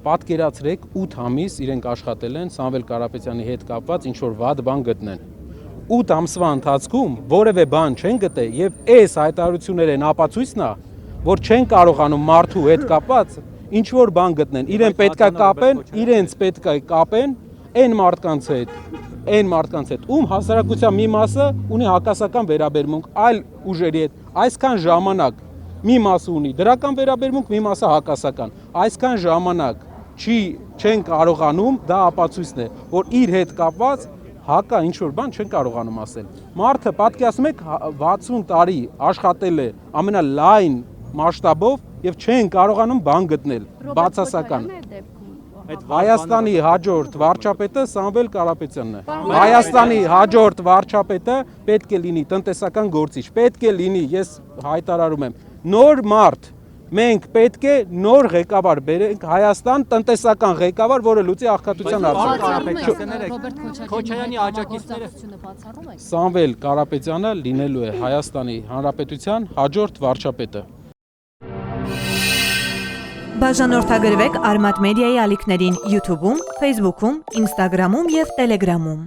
պատկերացրեք 8 ամիս իրենք աշխատել են Սամվել Կարապետյանի հետ կապված ինչ-որ վատ բան գտնեն։ 8 ամսվա ընթացքում որևէ բան չեն գտել եւ այս հայտարարությունները են ապացույցն է, որ չեն կարողանում մարդու հետ կապված ինչ-որ բան գտնեն։ Իրեն պետքա կապեն, իրենց պետքա կապեն այն մարդկանց հետ, ում հասարակության մի մասը ունի հակասական վերաբերմունք այլ ուժերի հետ, այսքան ժամանակ մի մասը ունի դրական վերաբերմունք, մի մասը հակասական, այսքան ժամանակ չեն կարողանում, դա ապացույցն է, որ իր հետ կապված հակա ինչ-որ բան չեն կարողանում ասել։ Մարդը պատկերացնում եք 60 տարի աշխատել է ամենալայն մասշտաբով եւ չեն կարողանում բան գտնել, բացասական։ Հայաստանի հաջորդ վարչապետը Սամվել Կարապետյանն է։ Հայաստանի հաջորդ վարչապետը պետք է լինի տնտեսական գործիչ, պետք է լինի, ես հայտարարում եմ, նոր մարդ, մենք պետք է նոր ղեկավար բերենք Հայաստան, տնտեսական ղեկավար, որը լուծի աղքատության հարցը։ Քոչարյանի աջակիցները Սամվել Կարապետյանը լինելու է Հայաստանի Հանրապետության հաջորդ վարչապետը։ Բաժանորդագրվեք Արմատ մեդիայի ալիքներին YouTube-ում, Facebook-ում, Instagram-ում և Telegram-ում։